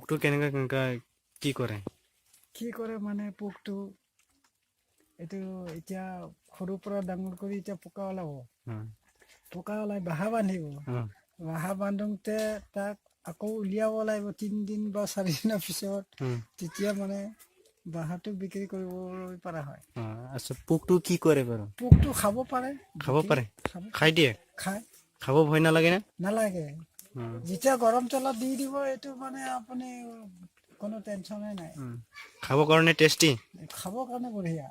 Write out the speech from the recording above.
পোকটো কেনেকা কেনেকা কি কৰে মানে পোকটো এইটো এতিয়া সৰুৰ পৰা ডাঙৰ কৰি এতিয়া পোকা ওলাব। পোকা ওলাই বাঁহ বান্ধিব। বাঁহ বান্ধোতে তাক আকৌ উলিয়াব লাগিব 3 দিন বা 4 দিনৰ পিছত। তেতিয়া মানে বাঁহটো বিক্ৰী কৰিবলৈ পৰা হয়। আচ্ছা পোকটো কি কৰে বাৰু? পোকটো খাব পাৰে। খাই দিয়ে? খায়। খাব ভয় নালাগে না? নালাগে। যেতিয়া গৰম তেলত দি দিব এইটো মানে আপুনি কোনো টেনচনে নাই। খাব কাৰণে টেষ্টি? খাবৰ কাৰণে বঢ়িয়া।